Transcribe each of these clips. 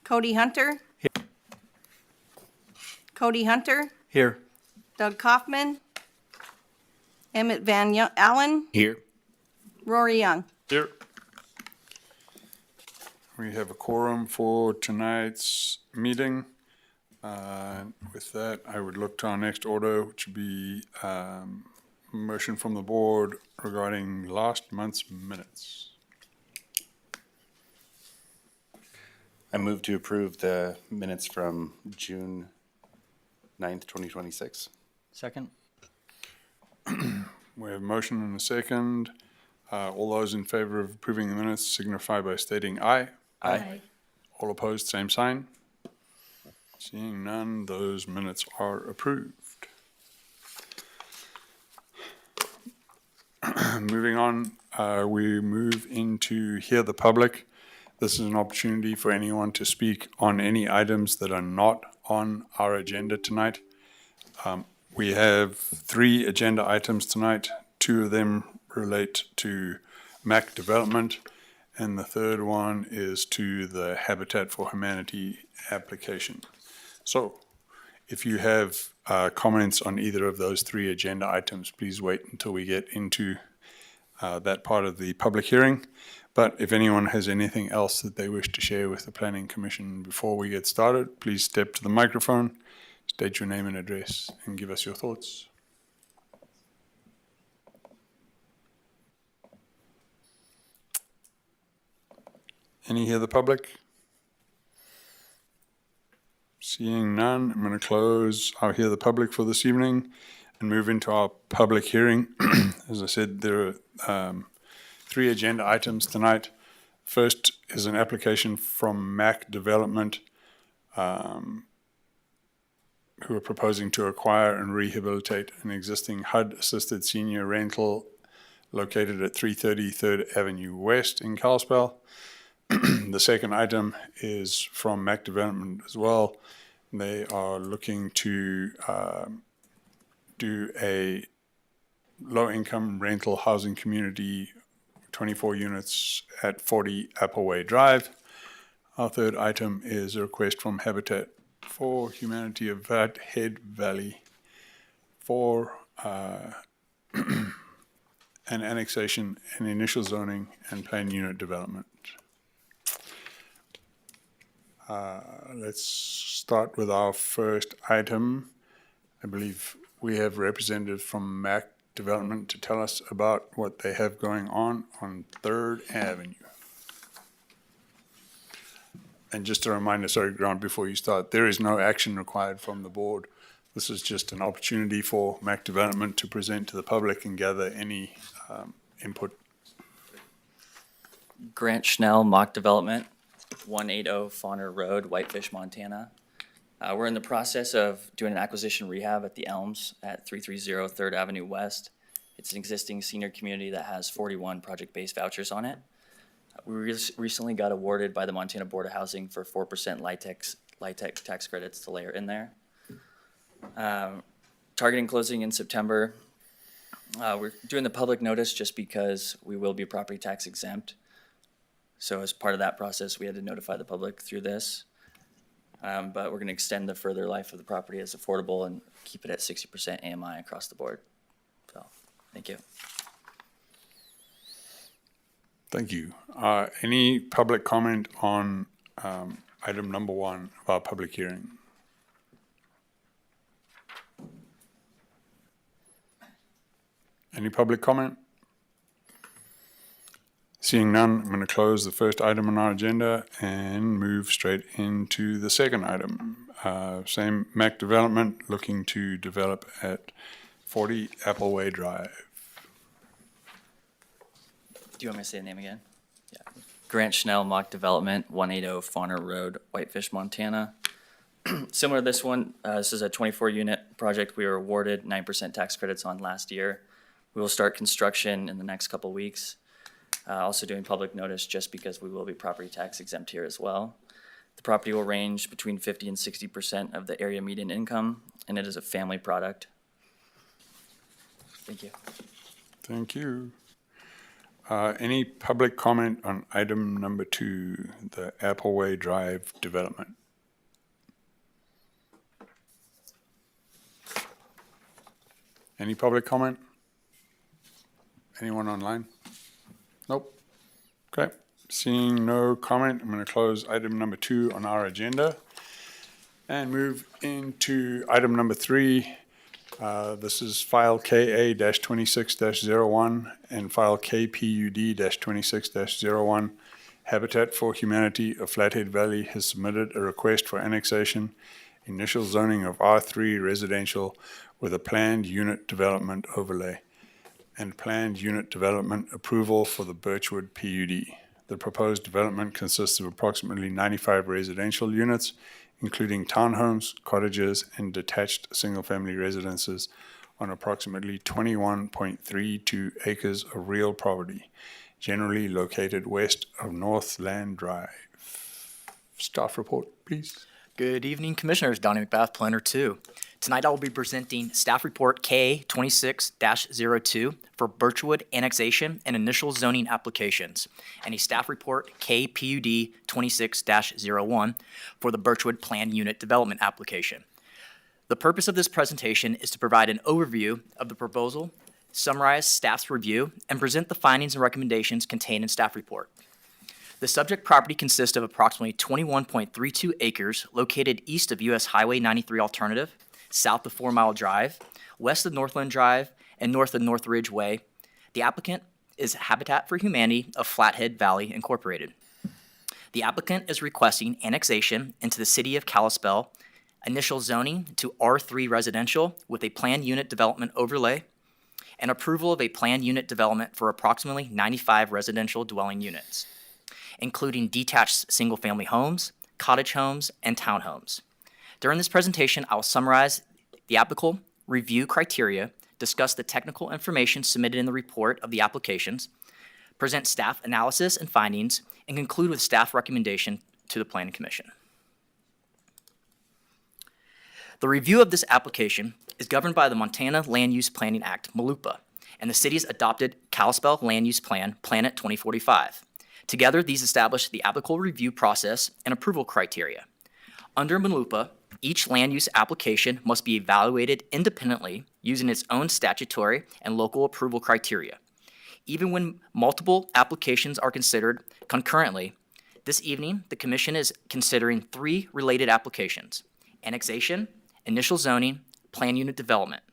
Cody Hunter. Here. Cody Hunter. Here. Doug Kaufman. Emmett Van Allen. Here. Rory Young. Here. We have a quorum for tonight's meeting. With that, I would look to our next order, which would be motion from the board regarding last month's minutes. I move to approve the minutes from June 9th, 2026. Second. We have a motion and a second. All those in favor of approving the minutes signify by stating aye. Aye. All opposed, same sign. Seeing none, those minutes are approved. Moving on, we move into Hear the Public. This is an opportunity for anyone to speak on any items that are not on our agenda tonight. We have 3 agenda items tonight. 2 of them relate to MAC development, and the third one is to the Habitat for Humanity application. So if you have comments on either of those 3 agenda items, please wait until we get into that part of the public hearing. But if anyone has anything else that they wish to share with the Planning Commission before we get started, please step to the microphone, state your name and address, and give us your thoughts. Any Hear the Public? Seeing none, I'm going to close our Hear the Public for this evening and move into our public hearing. As I said, there are 3 agenda items tonight. First is an application from MAC Development, who are proposing to acquire and rehabilitate an existing HUD-assisted senior rental located at 330 3rd Avenue West in Kalispell. The second item is from MAC Development as well. They are looking to do a low-income rental housing community, 24 units at 40 Appleway Drive. Our third item is a request from Habitat for Humanity of Head Valley for an annexation and initial zoning and plan unit development. Let's start with our first item. I believe we have representatives from MAC Development to tell us about what they have going on 3rd Avenue. And just a reminder, sorry, Grant, before you start, there is no action required from the board. This is just an opportunity for MAC Development to present to the public and gather any input. Grant Schnell, Mock Development, 180 Fauner Road, Whitefish, Montana. We're in the process of doing an acquisition rehab at the Elms at 330 3rd Avenue West. It's an existing senior community that has 41 project-based vouchers on it. We recently got awarded by the Montana Board of Housing for 4% LIHTC tax credits to layer in there. Targeting closing in September. We're doing the public notice just because we will be property tax exempt. So as part of that process, we had to notify the public through this. But we're going to extend the further life of the property as affordable and keep it at 60% AMI across the board. So, thank you. Thank you. Any public comment on item number 1 of our public hearing? Any public comment? Seeing none, I'm going to close the first item on our agenda and move straight into the second item. Same MAC Development looking to develop at 40 Appleway Drive. Do you want me to say the name again? Yeah. Grant Schnell, Mock Development, 180 Fauner Road, Whitefish, Montana. Similar to this one, this is a 24-unit project we were awarded 9% tax credits on last year. We will start construction in the next couple weeks. Also doing public notice just because we will be property tax exempt here as well. The property will range between 50 and 60% of the area median income, and it is a family product. Thank you. Thank you. Any public comment on item number 2, the Appleway Drive development? Any public comment? Anyone online? Nope. Okay. Seeing no comment, I'm going to close item number 2 on our agenda and move into item number 3. This is file KA-26-01 and file KPUD-26-01. Habitat for Humanity of Flathead Valley has submitted a request for annexation, initial zoning of R3 residential with a planned unit development overlay and planned unit development approval for the Birchwood PUD. The proposed development consists of approximately 95 residential units, including townhomes, cottages, and detached single-family residences on approximately 21.32 acres of real property, generally located west of Northland Drive. Staff report, please. Good evening, Commissioners. Donnie McBath, Planner 2. Tonight I will be presenting Staff Report K26-02 for Birchwood Annexation and Initial Zoning Applications, and a Staff Report KPUD 26-01 for the Birchwood Planned Unit Development Application. The purpose of this presentation is to provide an overview of the proposal, summarize staff's review, and present the findings and recommendations contained in Staff Report. The subject property consists of approximately 21.32 acres located east of US Highway 93 Alternative, south of 4 Mile Drive, west of Northland Drive, and north of North Ridge Way. The applicant is Habitat for Humanity of Flathead Valley Incorporated. The applicant is requesting annexation into the city of Kalispell, initial zoning to R3 residential with a planned unit development overlay, and approval of a planned unit development for approximately 95 residential dwelling units, including detached single-family homes, cottage homes, and townhomes. During this presentation, I will summarize the applicable review criteria, discuss the technical information submitted in the report of the applications, present staff analysis and findings, and conclude with staff recommendation to the Planning Commission. The review of this application is governed by the Montana Land Use Planning Act, MLUPA, and the city's adopted Kalispell Land Use Plan, Planet 2045. Together, these establish the applicable review process and approval criteria. Under MLUPA, each land use application must be evaluated independently using its own statutory and local approval criteria. Even when multiple applications are considered concurrently, this evening, the Commission is considering 3 related applications: annexation, initial zoning, plan unit development.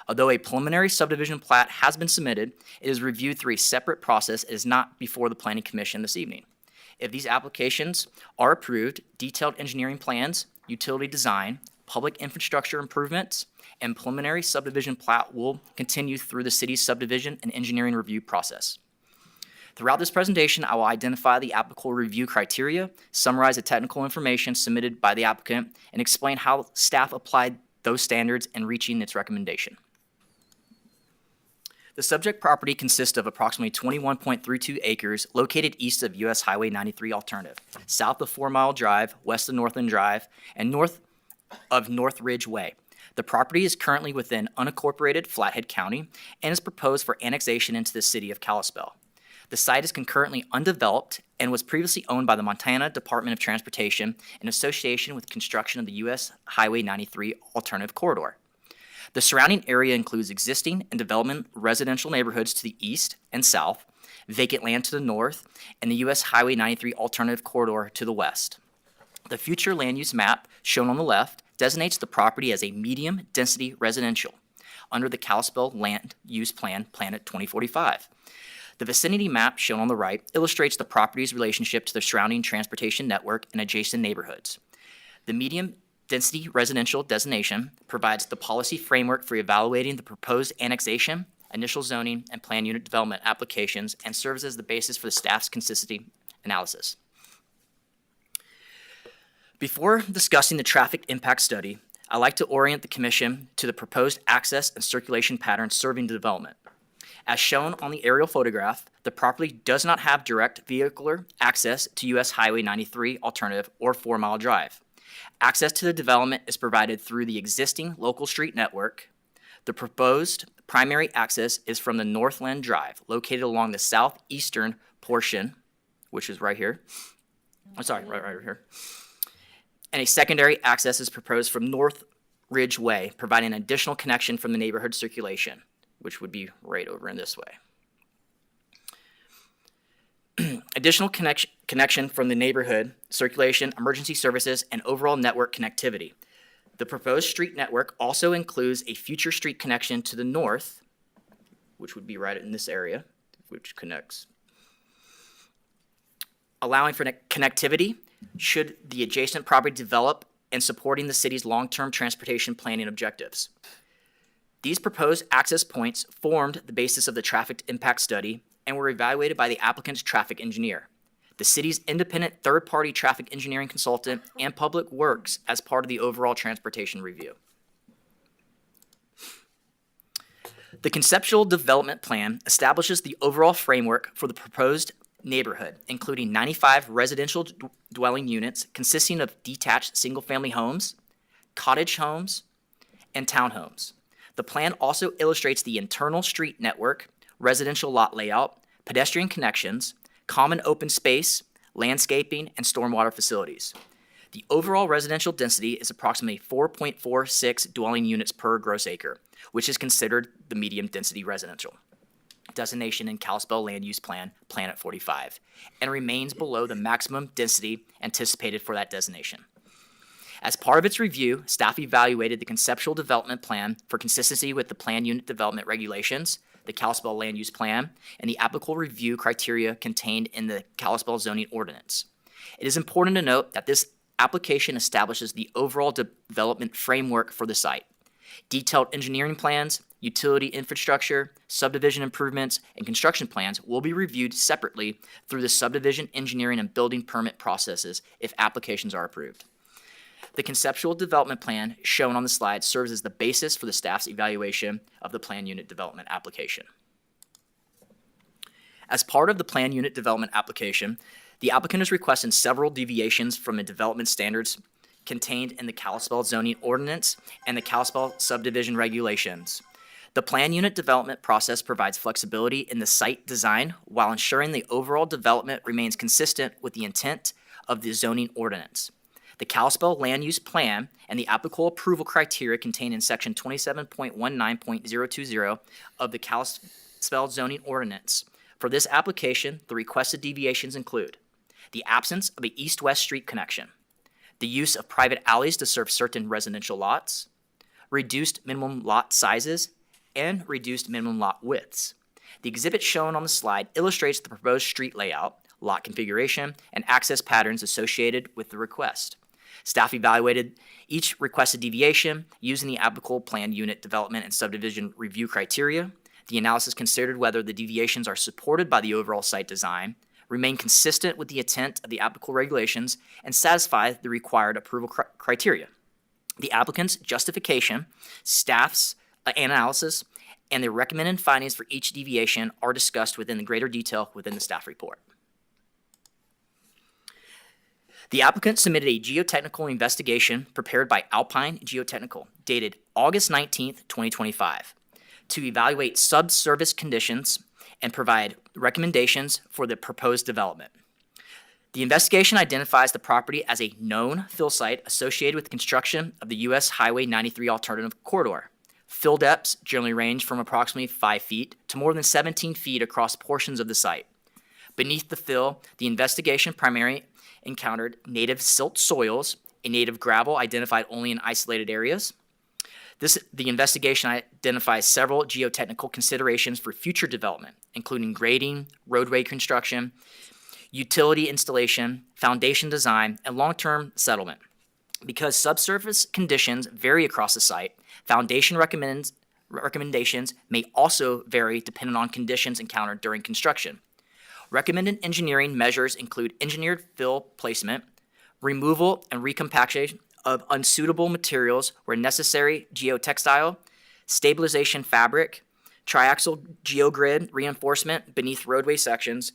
Although a preliminary subdivision plat has been submitted, it is reviewed through a separate process and is not before the Planning Commission this evening. If these applications are approved, detailed engineering plans, utility design, public infrastructure improvements, and preliminary subdivision plat will continue through the city's subdivision and engineering review process. Throughout this presentation, I will identify the applicable review criteria, summarize the technical information submitted by the applicant, and explain how staff applied those standards in reaching its recommendation. The subject property consists of approximately 21.32 acres located east of US Highway 93 Alternative, south of 4 Mile Drive, west of Northland Drive, and north of North Ridge Way. The property is currently within unincorporated Flathead County and is proposed for annexation into the city of Kalispell. The site is concurrently undeveloped and was previously owned by the Montana Department of Transportation in association with construction of the US Highway 93 Alternative Corridor. The surrounding area includes existing and development residential neighborhoods to the east and south, vacant land to the north, and the US Highway 93 Alternative Corridor to the west. The future land use map, shown on the left, designates the property as a medium-density residential under the Kalispell Land Use Plan, Planet 2045. The vicinity map, shown on the right, illustrates the property's relationship to the surrounding transportation network and adjacent neighborhoods. The medium-density residential designation provides the policy framework for evaluating the proposed annexation, initial zoning, and plan unit development applications and serves as the basis for the staff's consistency analysis. Before discussing the traffic impact study, I'd like to orient the Commission to the proposed access and circulation patterns serving the development. As shown on the aerial photograph, the property does not have direct vehicular access to US Highway 93 Alternative or 4 Mile Drive. Access to the development is provided through the existing local street network, The proposed primary access is from the Northland Drive, located along the southeastern portion, which is right here. I'm sorry, right here. And a secondary access is proposed from North Ridge Way, providing an additional connection from the neighborhood circulation, which would be right over in this way. Additional connection from the neighborhood, circulation, emergency services, and overall network connectivity. The proposed street network also includes a future street connection to the north, which would be right in this area, which connects, allowing for connectivity should the adjacent property develop and supporting the city's long-term transportation planning objectives. These proposed access points formed the basis of the traffic impact study and were evaluated by the applicant's traffic engineer, the city's independent third-party traffic engineering consultant, and Public Works as part of the overall transportation review. The conceptual development plan establishes the overall framework for the proposed neighborhood, including 95 residential dwelling units consisting of detached single-family homes, cottage homes, and townhomes. The plan also illustrates the internal street network, residential lot layout, pedestrian connections, common open space, landscaping, and stormwater facilities. The overall residential density is approximately 4.46 dwelling units per gross acre, which is considered the medium density residential designation in Kalispell Land Use Plan, Planet 45, and remains below the maximum density anticipated for that designation. As part of its review, staff evaluated the conceptual development plan for consistency with the plan unit development regulations, the Kalispell Land Use Plan, and the applicable review criteria contained in the Kalispell zoning ordinance. It is important to note that this application establishes the overall development framework for the site. Detailed engineering plans, utility infrastructure, subdivision improvements, and construction plans will be reviewed separately through the subdivision engineering and building permit processes if applications are approved. The conceptual development plan shown on the slide serves as the basis for the staff's evaluation of the plan unit development application. As part of the plan unit development application, the applicant is requesting several deviations from the development standards contained in the Kalispell zoning ordinance and the Kalispell subdivision regulations. The plan unit development process provides flexibility in the site design while ensuring the overall development remains consistent with the intent of the zoning ordinance. The Kalispell Land Use Plan and the applicable approval criteria contained in Section 27.19.020 of the Kalispell Zoning Ordinance. For this application, the requested deviations include the absence of an east-west street connection, the use of private alleys to serve certain residential lots, reduced minimum lot sizes, and reduced minimum lot widths. The exhibit shown on the slide illustrates the proposed street layout, lot configuration, and access patterns associated with the request. Staff evaluated each requested deviation using the applicable plan unit development and subdivision review criteria. The analysis considered whether the deviations are supported by the overall site design, remain consistent with the intent of the applicable regulations, and satisfy the required approval criteria. The applicant's justification, staff's analysis, and the recommended findings for each deviation are discussed within the greater detail within the staff report. The applicant submitted a geotechnical investigation prepared by Alpine Geotechnical, dated August 19th, 2025, to evaluate subsurface conditions and provide recommendations for the proposed development. The investigation identifies the property as a known fill site associated with the construction of the U.S. Highway 93 alternative corridor. Fill depths generally range from approximately 5 feet to more than 17 feet across portions of the site. Beneath the fill, the investigation primarily encountered native silt soils, a native gravel identified only in isolated areas. The investigation identifies several geotechnical considerations for future development, including grading, roadway construction, utility installation, foundation design, and long-term settlement. Because subsurface conditions vary across the site, foundation recommendations may also vary depending on conditions encountered during construction. Recommended engineering measures include engineered fill placement, removal and recompaction of unsuitable materials where necessary, geotextile, stabilization fabric, triaxial geogrid reinforcement beneath roadway sections,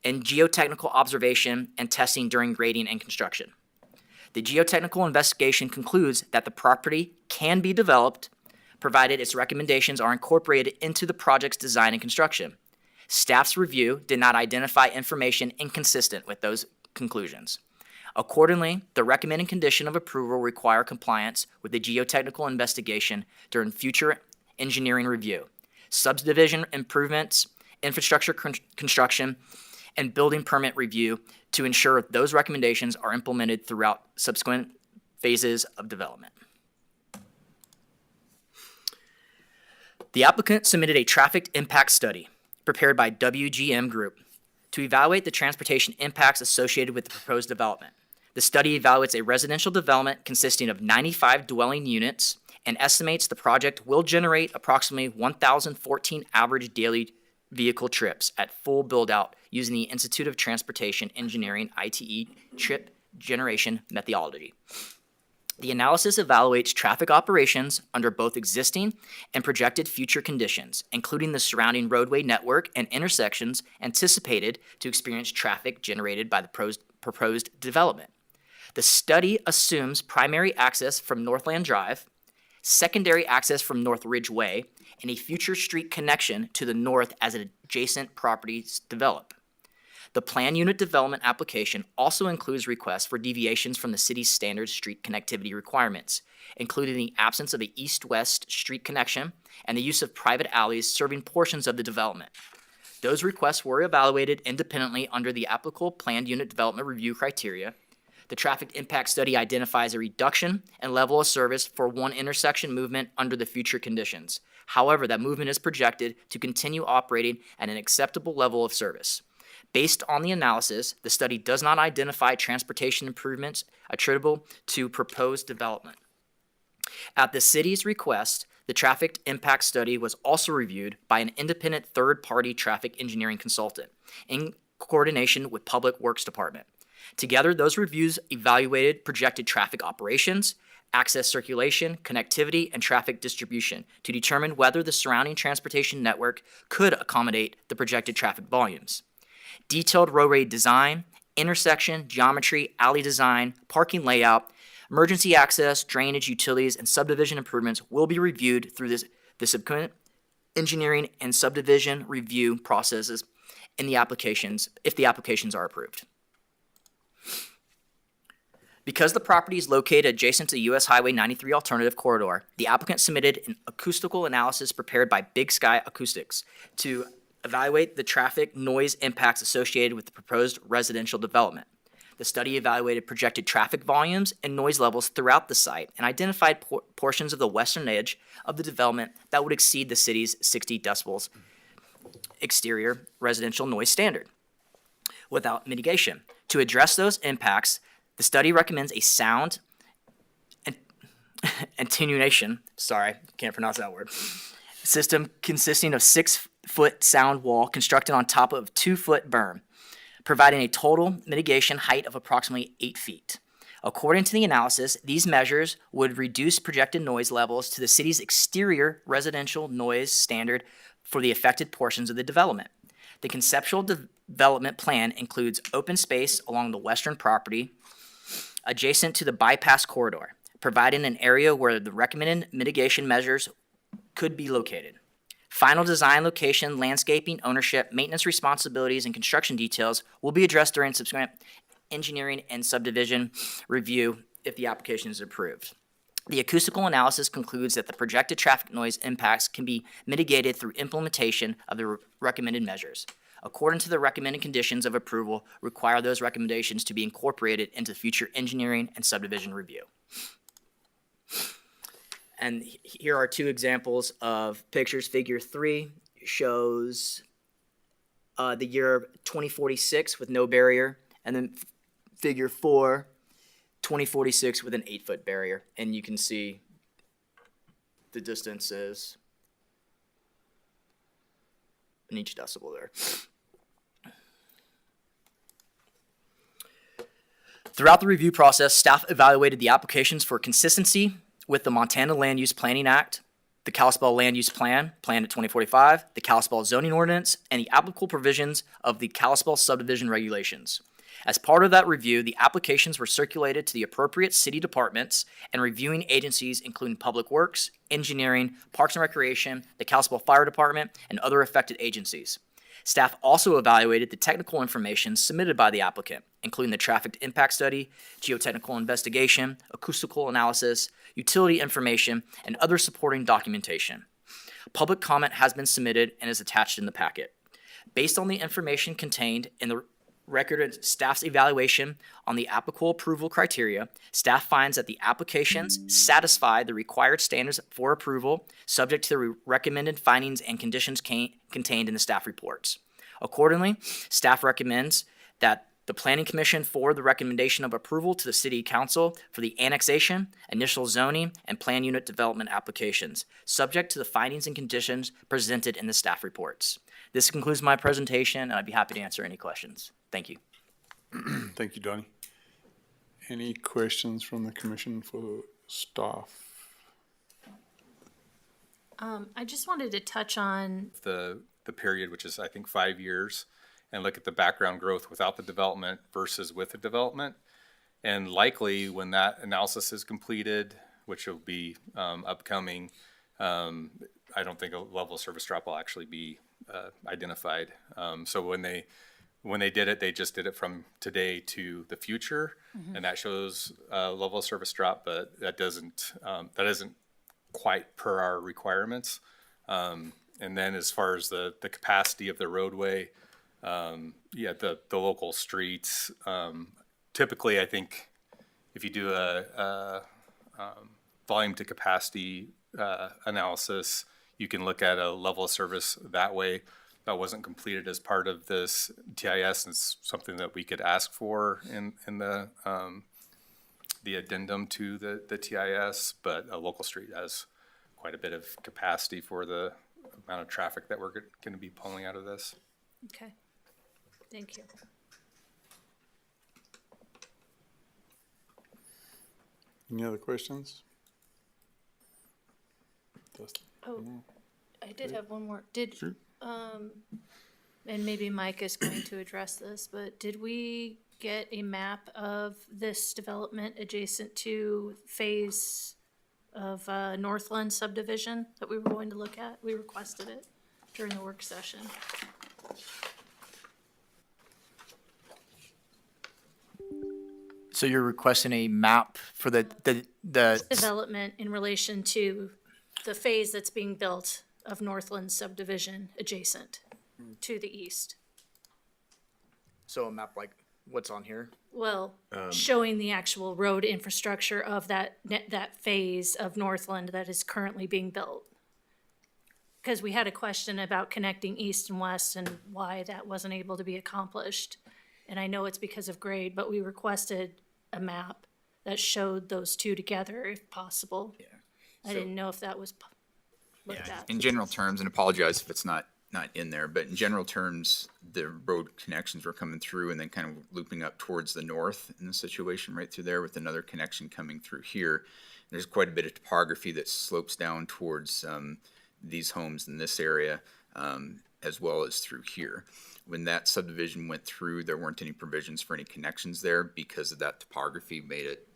and geotechnical observation and testing during grading and construction. The geotechnical investigation concludes that the property can be developed, provided its recommendations are incorporated into the project's design and construction. Staff's review did not identify information inconsistent with those conclusions. Accordingly, the recommended condition of approval require compliance with the geotechnical investigation during future engineering review, subdivision improvements, infrastructure construction, and building permit review to ensure those recommendations are implemented throughout subsequent phases of development. The applicant submitted a traffic impact study prepared by WGM Group to evaluate the transportation impacts associated with the proposed development. The study evaluates a residential development consisting of 95 dwelling units and estimates the project will generate approximately 1,014 average daily vehicle trips at full build-out using the Institute of Transportation Engineering ITE trip generation methodology. The analysis evaluates traffic operations under both existing and projected future conditions, including the surrounding roadway network and intersections anticipated to experience traffic generated by the proposed development. The study assumes primary access from Northland Drive, secondary access from North Ridge Way, and a future street connection to the north as adjacent properties develop. The plan unit development application also includes requests for deviations from the city's standard street connectivity requirements, including the absence of an east-west street connection and the use of private alleys serving portions of the development. Those requests were evaluated independently under the applicable planned unit development review criteria. The traffic impact study identifies a reduction in level of service for one intersection movement under the future conditions. However, that movement is projected to continue operating at an acceptable level of service. Based on the analysis, the study does not identify transportation improvements attributable to proposed development. At the city's request, the traffic impact study was also reviewed by an independent third-party traffic engineering consultant in coordination with Public Works Department. Together, those reviews evaluated projected traffic operations, access circulation, connectivity, and traffic distribution to determine whether the surrounding transportation network could accommodate the projected traffic volumes. Detailed roadway design, intersection, geometry, alley design, parking layout, emergency access, drainage, utilities, and subdivision improvements will be reviewed through the subsequent engineering and subdivision review processes in the applications, if the applications are approved. Because the property is located adjacent to US Highway 93 alternative corridor, the applicant submitted an acoustical analysis prepared by Big Sky Acoustics to evaluate the traffic noise impacts associated with the proposed residential development. The study evaluated projected traffic volumes and noise levels throughout the site and identified portions of the western edge of the development that would exceed the city's 60 decibels exterior residential noise standard without mitigation. To address those impacts, the study recommends a sound attenuation, system consisting of 6-foot sound wall constructed on top of 2-foot berm, providing a total mitigation height of approximately 8 feet. According to the analysis, these measures would reduce projected noise levels to the city's exterior residential noise standard for the affected portions of the development. The conceptual development plan includes open space along the western property adjacent to the bypass corridor, providing an area where the recommended mitigation measures could be located. Final design, location, landscaping, ownership, maintenance responsibilities, and construction details will be addressed during subsequent engineering and subdivision review if the application is approved. The acoustical analysis concludes that the projected traffic noise impacts can be mitigated through implementation of the recommended measures. According to the recommended conditions of approval, require those recommendations to be incorporated into future engineering and subdivision review. And here are two examples of pictures. Figure 3 shows the year 2046 with no barrier, and then figure 4, 2046 with an 8-foot barrier. And you can see the distances in each decibel there. Throughout the review process, staff evaluated the applications for consistency with the Montana Land Use Planning Act, the Kalispell Land Use Plan, planned at 2045, the Kalispell Zoning Ordinance, and the applicable provisions of the Kalispell Subdivision Regulations. As part of that review, the applications were circulated to the appropriate city departments and reviewing agencies, including Public Works, Engineering, Parks and Recreation, the Kalispell Fire Department, and other affected agencies. Staff also evaluated the technical information submitted by the applicant, including the traffic impact study, geotechnical investigation, acoustical analysis, utility information, and other supporting documentation. Public comment has been submitted and is attached in the packet. Based on the information contained in the record of staff's evaluation on the applicable approval criteria, staff finds that the applications satisfy the required standards for approval, subject to the recommended findings and conditions contained in the staff reports. Accordingly, staff recommends that the Planning Commission forward the recommendation of approval to the City Council for the annexation, initial zoning, and plan unit development applications, subject to the findings and conditions presented in the staff reports. This concludes my presentation, and I'd be happy to answer any questions. Thank you. Thank you, Donnie. Any questions from the commission for staff? I just wanted to touch on, the period, which is I think 5 years, and look at the background growth without the development versus with the development. And likely when that analysis is completed, which will be upcoming, I don't think a level of service drop will actually be identified. So when they did it, they just did it from today to the future, and that shows a level of service drop, but that isn't quite per our requirements. And then as far as the capacity of the roadway, the local streets, typically I think if you do a volume to capacity analysis, you can look at a level of service that way. That wasn't completed as part of this TIS, and it's something that we could ask for in the addendum to the TIS, but a local street has quite a bit of capacity for the amount of traffic that we're going to be pulling out of this. okay, thank you. Any other questions? Dustin? Oh, I did have one more. Sure. And maybe Mike is going to address this, but did we get a map of this development adjacent to phase of Northland subdivision that we were going to look at? We requested it during the work session. So you're requesting a map for the Development in relation to the phase that's being built of Northland subdivision adjacent to the east. so a map like what's on here? Well, showing the actual road infrastructure of that phase of Northland that is currently being built. Because we had a question about connecting east and west and why that wasn't able to be accomplished. And I know it's because of grade, but we requested a map that showed those two together if possible. Yeah. I didn't know if that was looked at. In general terms, and apologize if it's not in there, but in general terms, the road connections were coming through and then kind of looping up towards the north in the situation right through there with another connection coming through here. There's quite a bit of topography that slopes down towards these homes in this area, as well as through here. When that subdivision went through, there weren't any provisions for any connections there because of that topography made it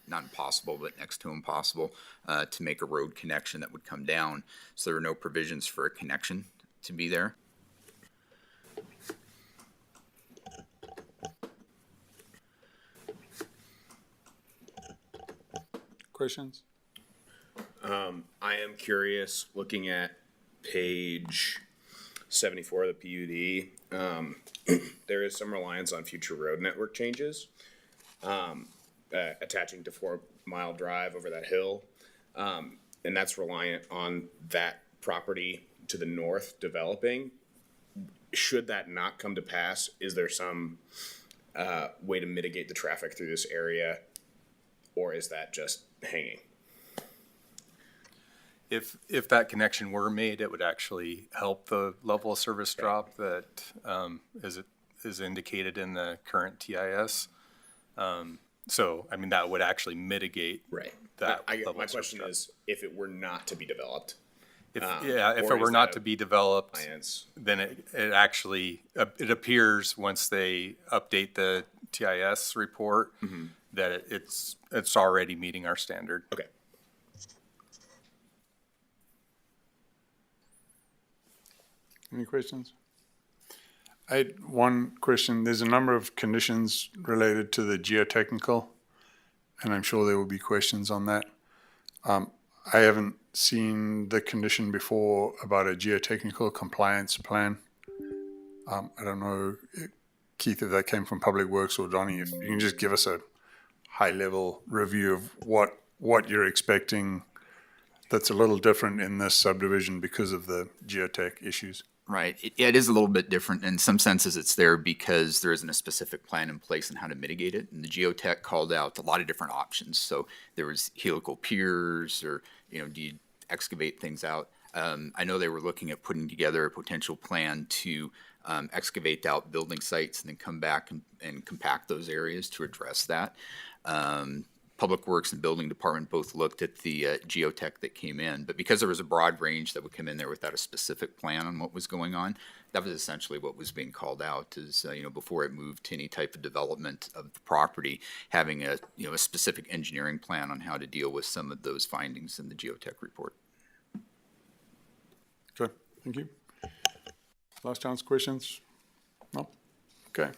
not impossible, but next to impossible, to make a road connection that would come down. So there were no provisions for a connection to be there. Questions? I am curious, looking at page 74 of the PUD, there is some reliance on future road network changes, attaching to 4 Mile Drive over that hill. And that's reliant on that property to the north developing. Should that not come to pass, is there some way to mitigate the traffic through this area, or is that just hanging? If that connection were made, it would actually help the level of service drop that is indicated in the current TIS. So, I mean, that would actually mitigate Right. that I level my of service question drop. is, if it were not to be developed, If Or it were is not that to be developed, plans? then it actually, it appears once they update the TIS report that it's already meeting our standard. Okay. Any questions? I had one question. There's a number of conditions related to the geotechnical, and I'm sure there will be questions on that. I haven't seen the condition before about a geotechnical compliance plan. I don't know, Keith, if that came from Public Works or Donnie, if you can just give us a high-level review of what you're expecting that's a little different in this subdivision because of the geotech issues. Right. It is a little bit different. In some senses, it's there because there isn't a specific plan in place on how to mitigate it. And the geotech called out a lot of different options. So there was helical piers, or, do you excavate things out? I know they were looking at putting together a potential plan to excavate out building sites and then come back and compact those areas to address that. Public Works and Building Department both looked at the geotech that came in, but because there was a broad range that would come in there without a specific plan on what was going on, that was essentially what was being called out is, before it moved to any type of development of the property, having a specific engineering plan on how to deal with some of those findings in the geotech report. Okay, thank you. Last chance questions? No? Okay.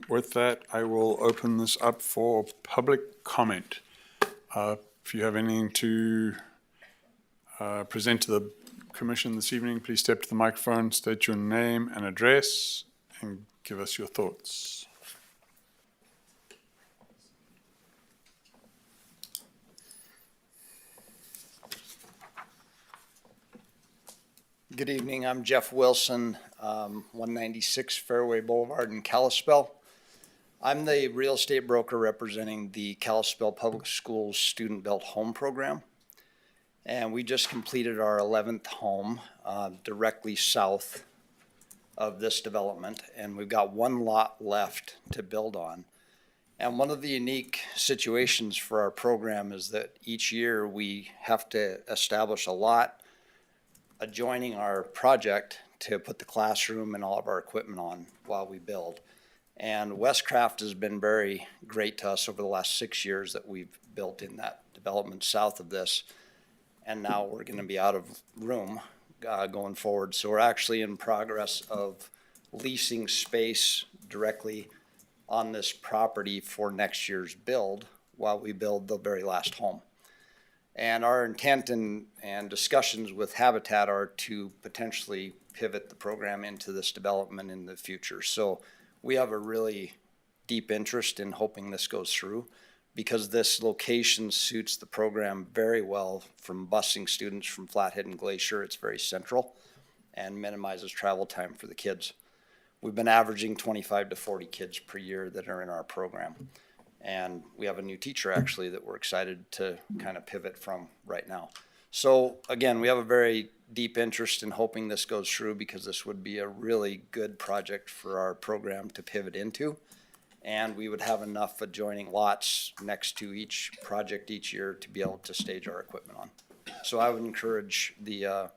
With that, I will open this up for public comment. If you have anything to present to the commission this evening, please step to the microphone, state your name and address, and give us your thoughts. Good evening, I'm Jeff Wilson, 196 Fairway Boulevard in Kalispell. I'm the real estate broker representing the Kalispell Public Schools Student-Built Home Program. And we just completed our 11th home directly south of this development, and we've got one lot left to build on. And one of the unique situations for our program is that each year we have to establish a lot adjoining our project to put the classroom and all of our equipment on while we build. And Westcraft has been very great to us over the last 6 years that we've built in that development south of this. And now we're going to be out of room going forward. So we're actually in progress of leasing space directly on this property for next year's build while we build the very last home. And our intent and discussions with Habitat are to potentially pivot the program into this development in the future. So we have a really deep interest in hoping this goes through because this location suits the program very well from busing students from Flathead and Glacier. It's very central and minimizes travel time for the kids. We've been averaging 25 to 40 kids per year that are in our program. And we have a new teacher actually that we're excited to kind of pivot from right now. So again, we have a very deep interest in hoping this goes through because this would be a really good project for our program to pivot into. And we would have enough adjoining lots next to each project each year to be able to stage our equipment on. So I would encourage the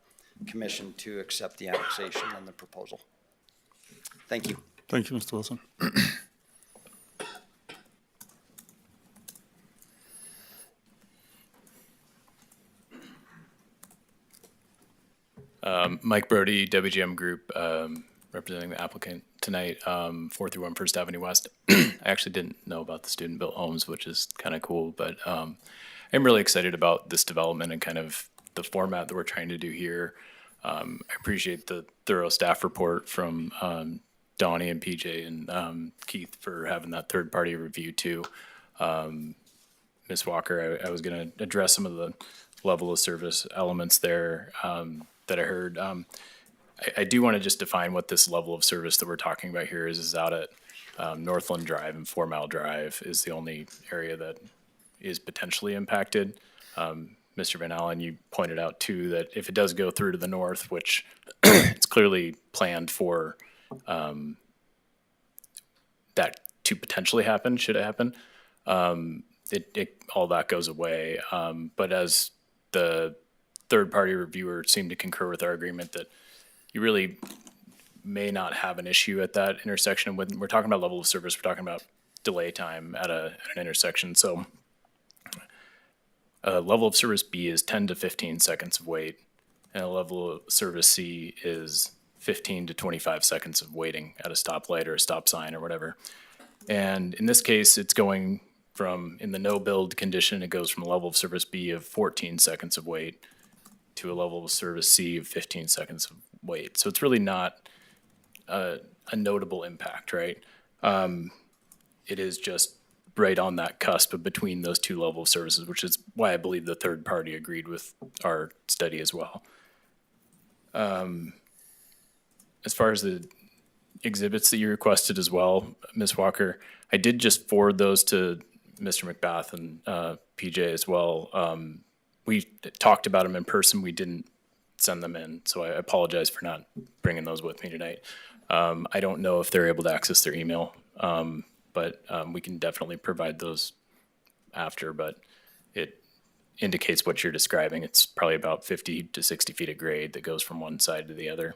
commission to accept the annexation and the proposal. Thank you. Thank you, Mr. Wilson. Mike Brody, WGM Group, representing the applicant tonight, 431 First Avenue West. I actually didn't know about the student-built homes, which is kind of cool, but I'm really excited about this development and kind of the format that we're trying to do here. I appreciate the thorough staff report from Donnie and PJ and Keith for having that third-party review too. Ms. Walker, I was going to address some of the level of service elements there that I heard. I do want to just define what this level of service that we're talking about here is out at Northland Drive and 4 Mile Drive is the only area that is potentially impacted. Mr. Van Allen, you pointed out too that if it does go through to the north, which it's clearly planned for that to potentially happen, should it happen, all that goes away. But as the third-party reviewer seemed to concur with our agreement that you really may not have an issue at that intersection. When we're talking about level of service, we're talking about delay time at an intersection. So level of service B is 10 to 15 seconds of wait, and a level of service C is 15 to 25 seconds of waiting at a stoplight or a stop sign or whatever. And in this case, it's going from, in the no-build condition, it goes from a level of service B of 14 seconds of wait to a level of service C of 15 seconds of wait. So it's really not a notable impact, right? It is just right on that cusp of between those two level of services, which is why I believe the third party agreed with our study as well. As far as the exhibits that you requested as well, Ms. Walker, I did just forward those to Mr. McBath and PJ as well. We talked about them in person. We didn't send them in, so I apologize for not bringing those with me tonight. I don't know if they're able to access their email, but we can definitely provide those after, but it indicates what you're describing. It's probably about 50 to 60 feet of grade that goes from one side to the other.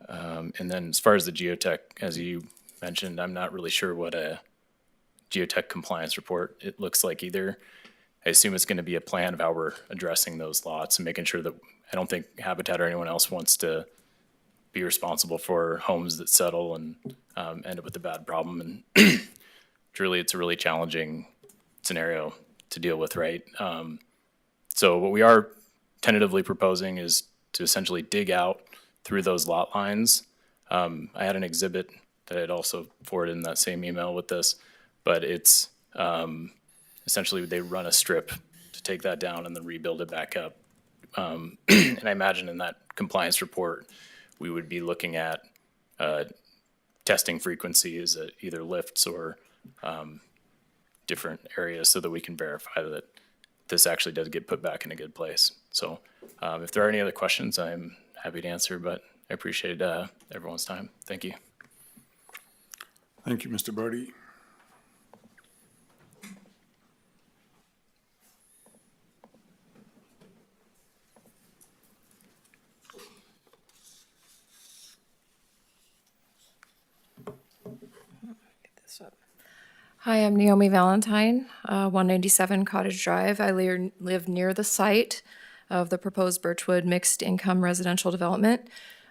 And then as far as the geotech, as you mentioned, I'm not really sure what a geotech compliance report it looks like either. I assume it's going to be a plan of how we're addressing those lots and making sure that I don't think Habitat or anyone else wants to be responsible for homes that settle and end up with a bad problem. And truly, it's a really challenging scenario to deal with, right? So what we are tentatively proposing is to essentially dig out through those lot lines. I had an exhibit that I'd also forwarded in that same email with this, but it's essentially they run a strip to take that down and then rebuild it back up. And I imagine in that compliance report, we would be looking at testing frequencies at either lifts or different areas so that we can verify that this actually does get put back in a good place. So if there are any other questions, I'm happy to answer, but I appreciate everyone's time. Thank you. Thank you, Mr. Bodie. Hi, I'm Naomi Valentine, 197 Cottage Drive. I live near the site of the proposed Birchwood mixed income residential development.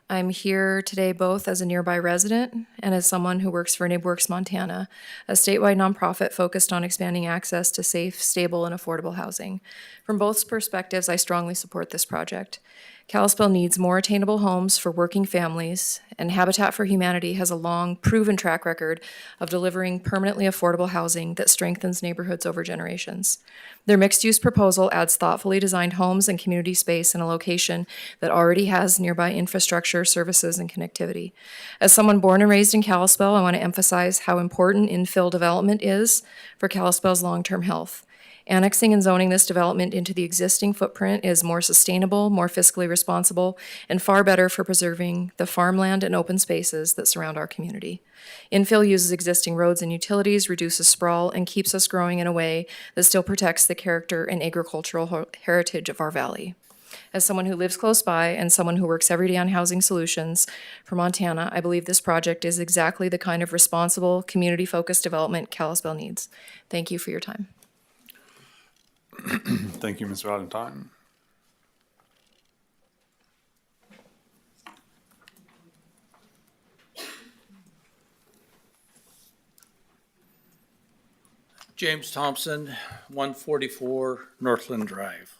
I'm here today both as a nearby resident and as someone who works for NibWorks Montana, a statewide nonprofit focused on expanding access to safe, stable, and affordable housing. From both perspectives, I strongly support this project. Kalispell needs more attainable homes for working families, and Habitat for Humanity has a long, proven track record of delivering permanently affordable housing that strengthens neighborhoods over generations. Their mixed-use proposal adds thoughtfully designed homes and community space in a location that already has nearby infrastructure, services, and connectivity. As someone born and raised in Kalispell, I want to emphasize how important infill development is for Kalispell's long-term health. Annexing and zoning this development into the existing footprint is more sustainable, more fiscally responsible, and far better for preserving the farmland and open spaces that surround our community. Infill uses existing roads and utilities, reduces sprawl, and keeps us growing in a way that still protects the character and agricultural heritage of our valley. As someone who lives close by and someone who works every day on housing solutions for Montana, I believe this project is exactly the kind of responsible, community-focused development Kalispell needs. Thank you for your time. Thank you, Ms. Valentine. James Thompson, 144 Northland Drive.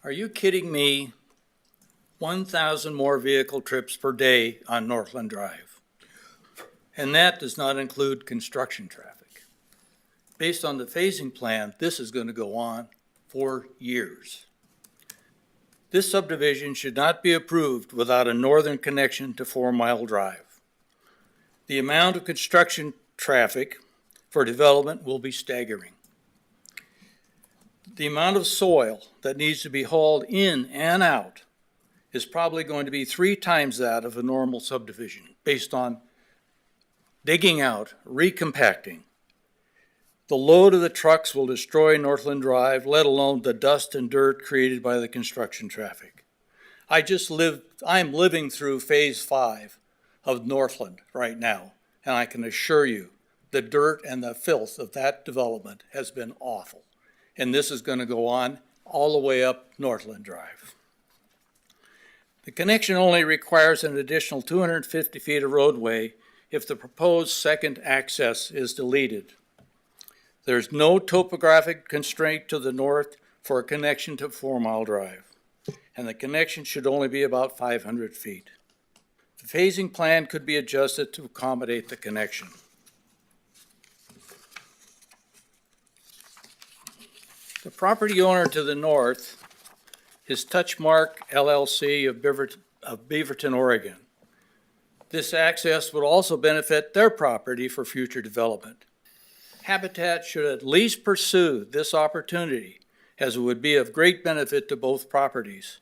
Are you kidding me? 1,000 more vehicle trips per day on Northland Drive. And that does not include construction traffic. Based on the phasing plan, this is going to go on for years. This subdivision should not be approved without a northern connection to 4 Mile Drive. The amount of construction traffic for development will be staggering. The amount of soil that needs to be hauled in and out is probably going to be 3 times that of a normal subdivision based on digging out, recompacting, The load of the trucks will destroy Northland Drive, let alone the dust and dirt created by the construction traffic. I'm living through phase 5 of Northland right now, and I can assure you the dirt and the filth of that development has been awful. And this is going to go on all the way up Northland Drive. The connection only requires an additional 250 feet of roadway if the proposed second access is deleted. There's no topographic constraint to the north for a connection to 4 Mile Drive, and the connection should only be about 500 feet. The phasing plan could be adjusted to accommodate the connection. The property owner to the north is Touchmark LLC of Beaverton, Oregon. This access would also benefit their property for future development. Habitat should at least pursue this opportunity, as it would be of great benefit to both properties.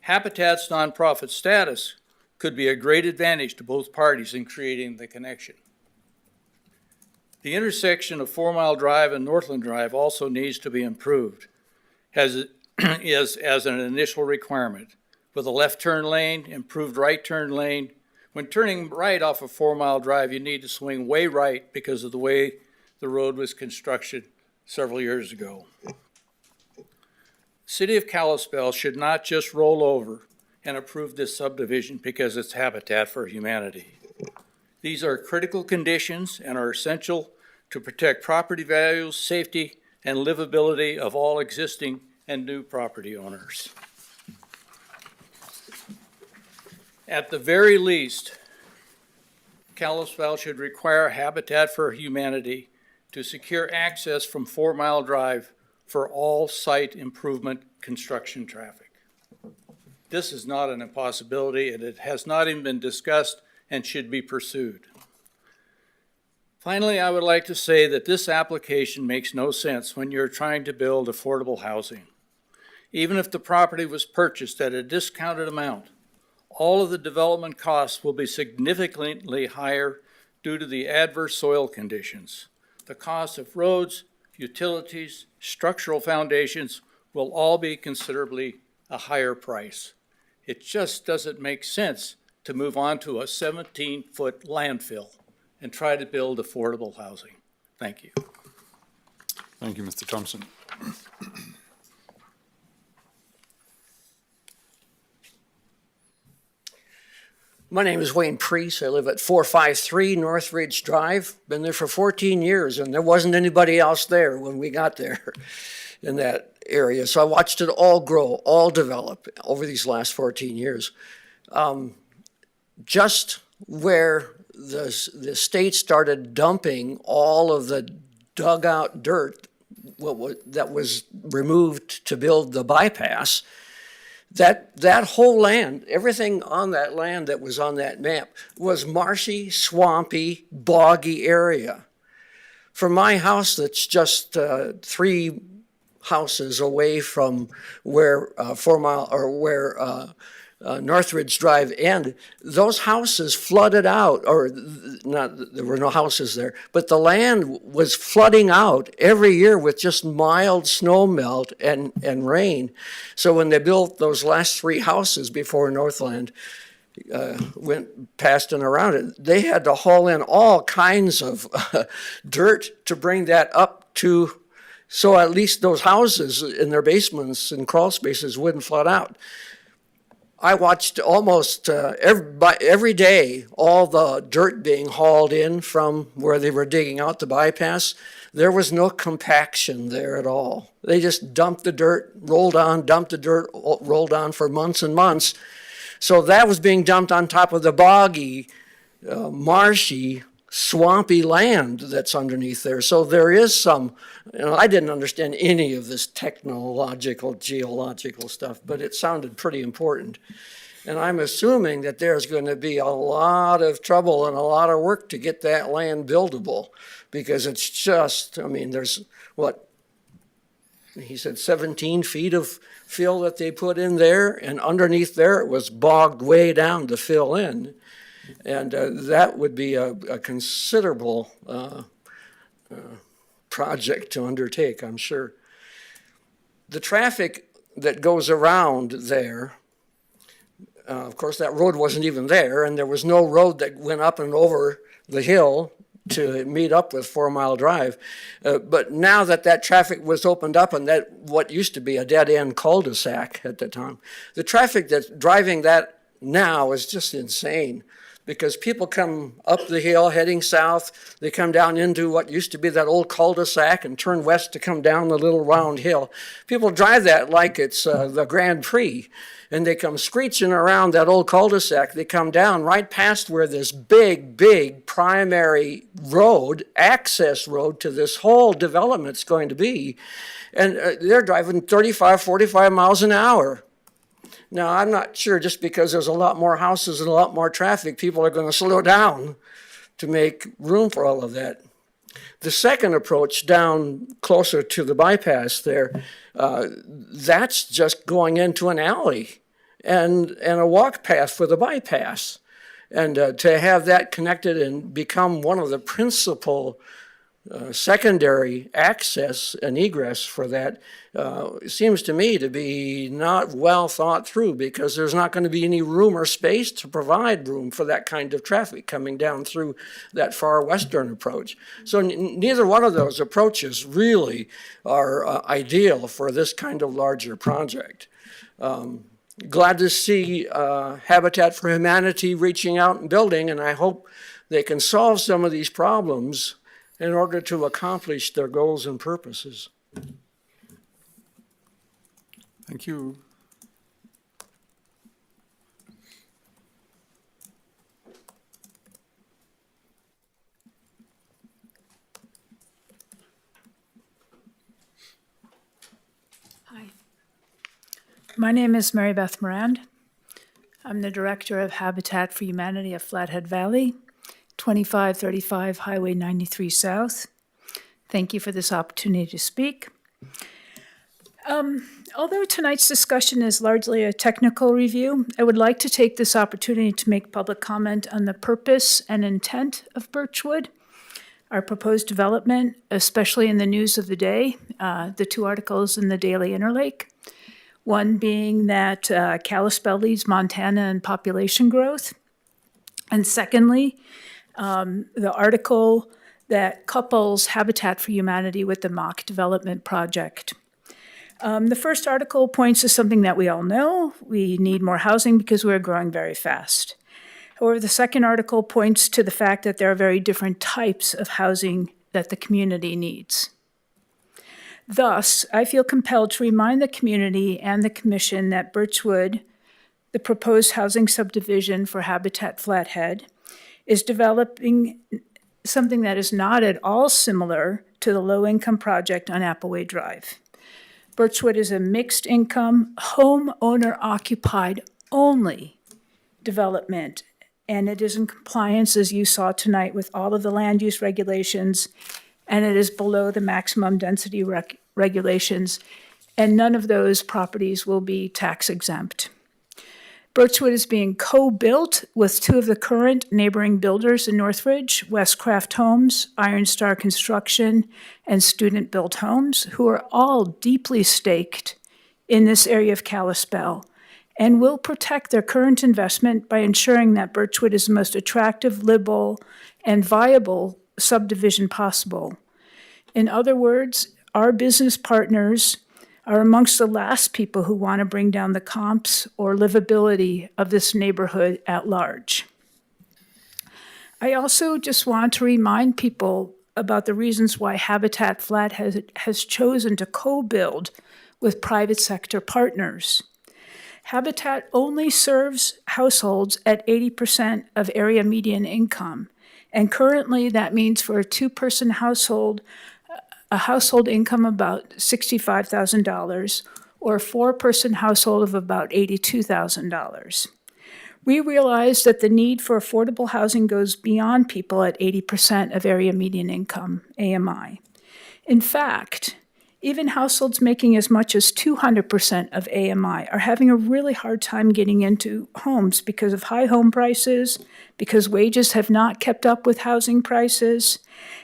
Habitat's nonprofit status could be a great advantage to both parties in creating the connection. The intersection of 4 Mile Drive and Northland Drive also needs to be improved as an initial requirement, with a left turn lane, improved right turn lane. When turning right off of 4 Mile Drive, you need to swing way right because of the way the road was constructed several years ago. City of Kalispell should not just roll over and approve this subdivision because it's Habitat for Humanity. These are critical conditions and are essential to protect property values, safety, and livability of all existing and new property owners. At the very least, Kalispell should require Habitat for Humanity to secure access from 4 Mile Drive for all site improvement construction traffic. This is not an impossibility, and it has not even been discussed and should be pursued. Finally, I would like to say that this application makes no sense when you're trying to build affordable housing. Even if the property was purchased at a discounted amount, all of the development costs will be significantly higher due to the adverse soil conditions. The cost of roads, utilities, structural foundations will all be considerably a higher price. It just doesn't make sense to move on to a 17-foot landfill and try to build affordable housing. Thank you. Thank you, Mr. Thompson. My name is Wayne Priest. I live at 453 North Ridge Drive. Been there for 14 years, and there wasn't anybody else there when we got there in that area. So I watched it all grow, all develop over these last 14 years. Just where the state started dumping all of the dug out dirt that was removed to build the bypass, that whole land, everything on that land that was on that map was marshy, swampy, boggy area. For my house that's just 3 houses away from where 4 Mile or where Northridge Drive ended, those houses flooded out, or not, there were no houses there, but the land was flooding out every year with just mild snow melt and rain. So when they built those last 3 houses before Northland went past and around it, they had to haul in all kinds of dirt to bring that up to, so at least those houses in their basements and crawl spaces wouldn't flood out. I watched almost every day all the dirt being hauled in from where they were digging out the bypass. There was no compaction there at all. They just dumped the dirt, rolled on, dumped the dirt, rolled on for months and months. So that was being dumped on top of the boggy, marshy, swampy land that's underneath there. So there is some, I didn't understand any of this technological, geological stuff, but it sounded pretty important. And I'm assuming that there's going to be a lot of trouble and a lot of work to get that land buildable, because it's just, there's what, he said 17 feet of fill that they put in there, and underneath there it was bogged way down to fill in. And that would be a considerable project to undertake, I'm sure. The traffic that goes around there, of course, that road wasn't even there, and there was no road that went up and over the hill to meet up with 4 Mile Drive. But now that traffic was opened up and that what used to be a dead-end cul-de-sac at the time, the traffic that's driving that now is just insane, because people come up the hill heading south, they come down into what used to be that old cul-de-sac and turn west to come down the little round hill. People drive that like it's the Grand Prix, and they come screeching around that old cul-de-sac. They come down right past where this big primary road, access road to this whole development's going to be, and they're driving 35, 45 miles an hour. Now, I'm not sure just because there's a lot more houses and a lot more traffic, people are going to slow down to make room for all of that. The second approach down closer to the bypass there, that's just going into an alley and a walk path for the bypass. And to have that connected and become one of the principal secondary access and egress for that seems to me to be not well thought through, because there's not going to be any room or space to provide room for that kind of traffic coming down through that far western approach. So neither one of those approaches really are ideal for this kind of larger project. Glad to see Habitat for Humanity reaching out and building, and I hope they can solve some of these problems in order to accomplish their goals and purposes. Thank you. Hi. My name is Mary Beth Morand. I'm the Director of Habitat for Humanity of Flathead Valley, 2535 Highway 93 South. Thank you for this opportunity to speak. Although tonight's discussion is largely a technical review, I would like to take this opportunity to make public comment on the purpose and intent of Birchwood, our proposed development, especially in the news of the day, the 2 articles in the Daily Interlake. One being that Kalispell leads Montana in population growth. And secondly, the article that couples Habitat for Humanity with the mock development project. The first article points to something that we all know. We need more housing because we're growing very fast. However, the second article points to the fact that there are very different types of housing that the community needs. Thus, I feel compelled to remind the community and the commission that Birchwood, the proposed housing subdivision for Habitat Flathead, is developing something that is not at all similar to the low-income project on Appleway Drive. Birchwood is a mixed-income, homeowner-occupied only development, and it is in compliance, as you saw tonight, with all of the land use regulations, and it is below the maximum density regulations, and none of those properties will be tax exempt. Birchwood is being co-built with 2 of the current neighboring builders in Northridge, Westcraft Homes, Iron Star Construction, and Student Built Homes, who are all deeply staked in this area of Kalispell and will protect their current investment by ensuring that Birchwood is the most attractive, livable, and viable subdivision possible. In other words, our business partners are amongst the last people who want to bring down the comps or livability of this neighborhood at large. I also just want to remind people about the reasons why Habitat Flathead has chosen to co-build with private sector partners. Habitat only serves households at 80% of area median income, and currently that means for a 2-person household, a household income about $65,000, or a 4-person household of about $82,000. We realize that the need for affordable housing goes beyond people at 80% of area median income, AMI. In fact, Even households making as much as 200% of AMI are having a really hard time getting into homes because of high home prices, because wages have not kept up with housing prices,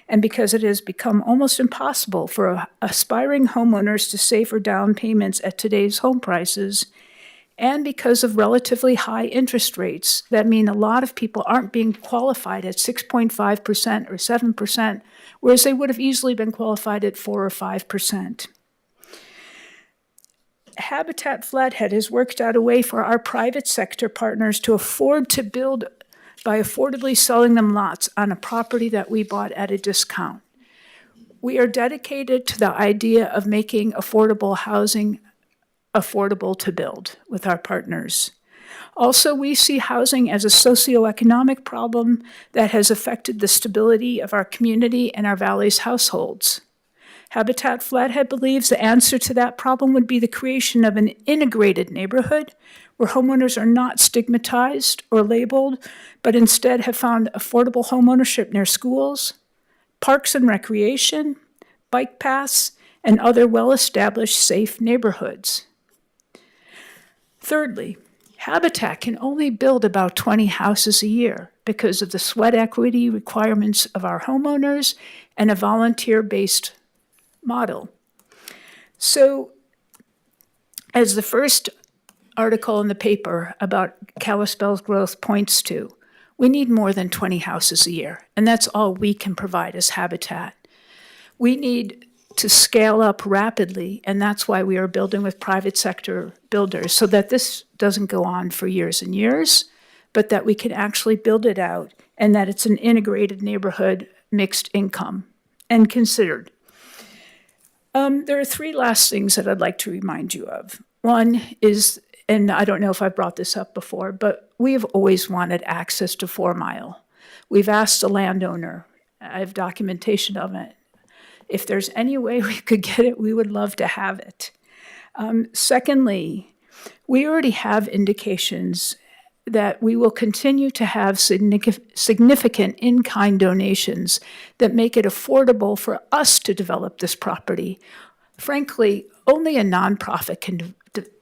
and because it has become almost impossible for aspiring homeowners to save for down payments at today's home prices, and because of relatively high interest rates that mean a lot of people aren't being qualified at 6.5% or 7%, whereas they would have easily been qualified at 4 or 5%. Habitat Flathead has worked out a way for our private sector partners to afford to build by affordably selling them lots on a property that we bought at a discount. We are dedicated to the idea of making affordable housing affordable to build with our partners. Also, we see housing as a socioeconomic problem that has affected the stability of our community and our valley's households. Habitat Flathead believes the answer to that problem would be the creation of an integrated neighborhood where homeowners are not stigmatized or labeled, but instead have found affordable homeownership near schools, parks and recreation, bike paths, and other well-established safe neighborhoods. Thirdly, Habitat can only build about 20 houses a year because of the sweat equity requirements of our homeowners and a volunteer-based model. So, as the first article in the paper about Kalispell's growth points to, we need more than 20 houses a year, and that's all we can provide as Habitat. We need to scale up rapidly, and that's why we are building with private sector builders, so that this doesn't go on for years and years, but that we can actually build it out, and that it's an integrated neighborhood, mixed income, and considered. There are three last things that I'd like to remind you of. One is, and I don't know if I've brought this up before, but we have always wanted access to 4 Mile. We've asked the landowner, I have documentation of it. If there's any way we could get it, we would love to have it. Secondly, we already have indications that we will continue to have significant in-kind donations that make it affordable for us to develop this property. Frankly, only a nonprofit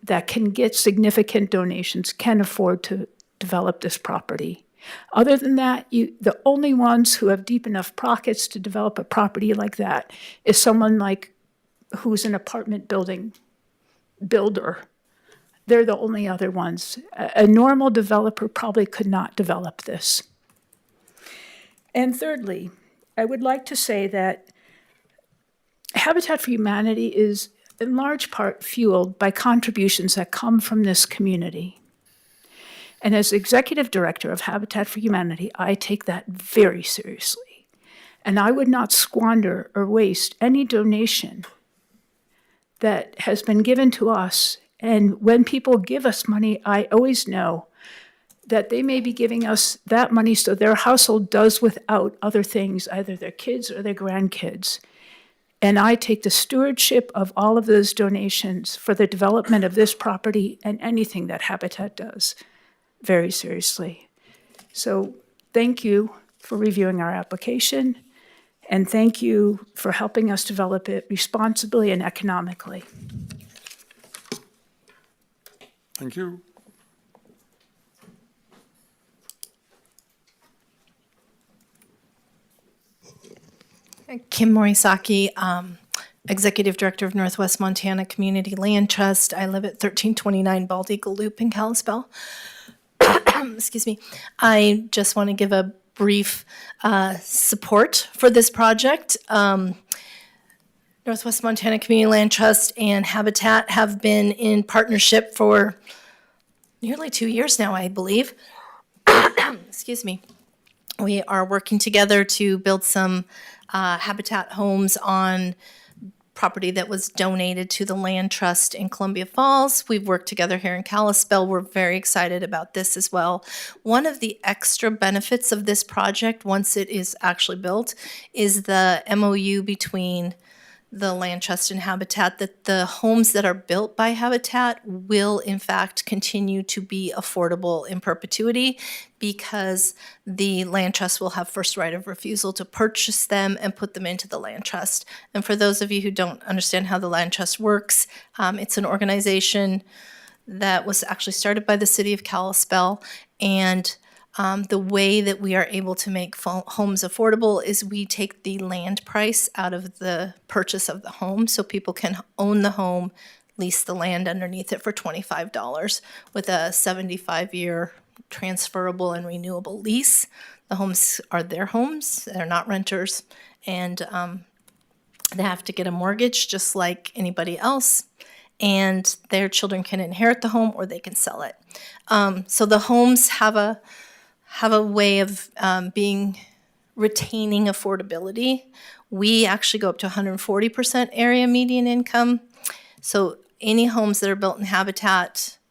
that can get significant donations can afford to develop this property. Other than that, the only ones who have deep enough pockets to develop a property like that is someone like who's an apartment building builder. They're the only other ones. A normal developer probably could not develop this. And thirdly, I would like to say that Habitat for Humanity is in large part fueled by contributions that come from this community. And as executive director of Habitat for Humanity, I take that very seriously. And I would not squander or waste any donation that has been given to us. And when people give us money, I always know that they may be giving us that money so their household does without other things, either their kids or their grandkids. And I take the stewardship of all of those donations for the development of this property and anything that Habitat does very seriously. So thank you for reviewing our application, and thank you for helping us develop it responsibly and economically. Thank you. Kim Morisaki, Executive Director of Northwest Montana Community Land Trust. I live at 1329 Bald Eagle Loop in Kalispell. Excuse me. I just want to give a brief support for this project. Northwest Montana Community Land Trust and Habitat have been in partnership for nearly 2 years now, I believe. Excuse me. We are working together to build some Habitat homes on property that was donated to the Land Trust in Columbia Falls. We've worked together here in Kalispell. We're very excited about this as well. One of the extra benefits of this project, once it is actually built, is the MOU between the Land Trust and Habitat, that the homes that are built by Habitat will in fact continue to be affordable in perpetuity, because the Land Trust will have first right of refusal to purchase them and put them into the Land Trust. And for those of you who don't understand how the Land Trust works, it's an organization that was actually started by the city of Kalispell, and the way that we are able to make homes affordable is we take the land price out of the purchase of the home, so people can own the home, lease the land underneath it for $25 with a 75-year transferable and renewable lease. The homes are their homes, they're not renters, and they have to get a mortgage just like anybody else, and their children can inherit the home or they can sell it. So the homes have a way of retaining affordability. We actually go up to 140% area median income. So any homes that are built in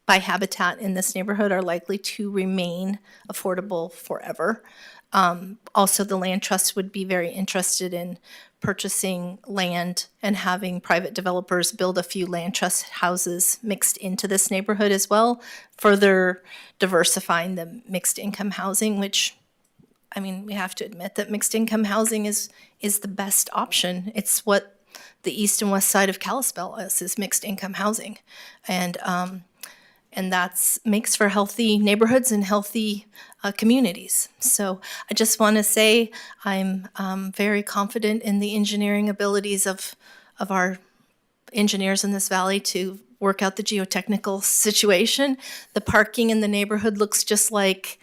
by Habitat in this neighborhood are likely to remain affordable forever. Also, the Land Trust would be very interested in purchasing land and having private developers build a few Land Trust houses mixed into this neighborhood as well, further diversifying the mixed income housing, which, I mean, we have to admit that mixed income housing is the best option. It's what the east and west side of Kalispell is mixed income housing. And that's makes for healthy neighborhoods and healthy communities. So I just want to say I'm very confident in the engineering abilities of our engineers in this valley to work out the geotechnical situation. The parking in the neighborhood looks just like